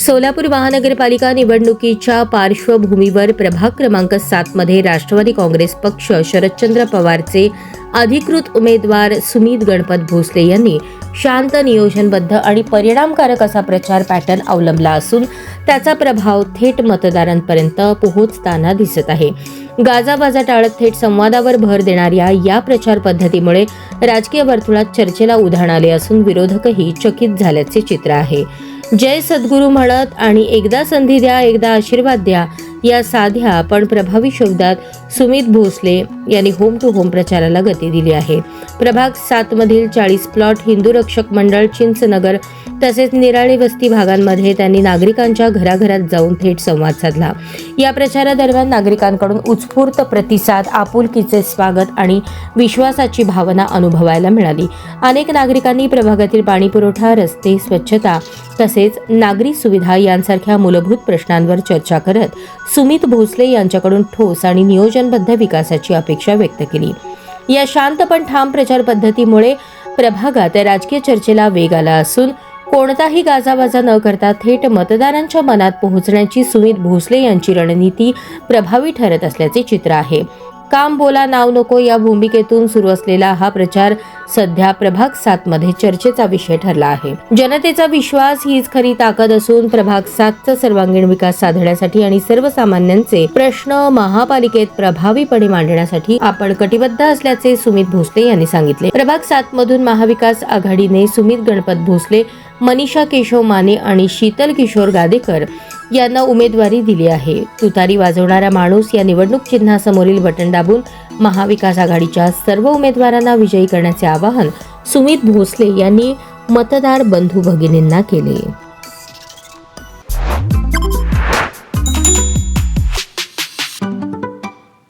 सोलापूर महानगरपालिका निवडणुकीच्या पार्श्वभूमीवर प्रभाग क्रमांक 7 मध्ये राष्ट्रवादी काँग्रेस पक्ष शरदचंद्र पवारचे अधिकृत उमेदवार सुमित गणपत भोसले यांनी शांत, नियोजनबद्ध आणि परिणामकारक असा प्रचार पॅटर्न अवलंबला असून त्याचा प्रभाव थेट मतदारांपर्यंत पोहोचताना दिसत आहे. गाजावाजा टाळत थेट संवादावर भर देणाऱ्या या प्रचार पद्धतीमुळे राजकीय वर्तुळात चर्चेला उधाण आले असून विरोधकही चकित झाल्याचे चित्र आहे. जय सद्गुरू म्हणत आणि एकदा संधी द्या, एकदा आशीर्वाद द्या या साध्या पण प्रभावी शब्दात सुमित भोसले यांनी होम टू होम प्रचाराला गती दिली आहे. प्रभाग 7 मधील 40 प्लॉट, हिंदू रक्षक मंडळ, चिंचनगर तसेच निराळे वस्ती भागांमध्ये त्यांनी नागरिकांच्या घराघरात जाऊन थेट संवाद साधला. या प्रचारादरम्यान नागरिकांकडून उत्स्फूर्त प्रतिसाद, आपुलकीचे स्वागत आणि विश्वासाची भावना अनुभवायला मिळाली. अनेक नागरिकांनी प्रभागातील पाणीपुरवठा, रस्ते, स्वच्छता तसेच नागरी सुविधा यांसारख्या मूलभूत प्रश्नांवर चर्चा करत सुमित भोसले यांच्याकडून ठोस आणि नियोजनबद्ध विकासाची अपेक्षा व्यक्त केली. या शांत पण ठाम प्रचार पद्धतीमुळे प्रभागात राजकीय चर्चेला वेग आला असून कोणताही गाजावाजा न करता थेट मतदारांच्या मनात पोहोचण्याची सुमित भोसले यांची रणनीती प्रभावी ठरत असल्याचे चित्र आहे. काम बोला नाव नको या भूमिकेतून सुरू असलेला हा प्रचार सध्या प्रभाग 7 मध्ये चर्चेचा विषय ठरला आहे. जनतेचा विश्वास हीच खरी ताकद असून प्रभाग 7चा सर्वांगीण विकास साधण्यासाठी आणि सर्वसामान्यांचे प्रश्न महापालिकेत प्रभावीपणे मांडण्यासाठी आपण कटिबद्ध असल्याचे सुमित भोसले यांनी सांगितले. प्रभाग 7 मधून महाविकास आघाडीने सुमित गणपत भोसले, मनीषा केशव माने आणि शीतल किशोर गादेकर यांना उमेदवारी दिली आहे. तुतारी वाजवणारा माणूस या निवडणूक चिन्हासमोरील बटन दाबून महाविकास आघाडीच्या सर्व उमेदवारांना विजयी करण्याचे आवाहन सुमित भोसले यांनी मतदार बंधू भगिनींना केले.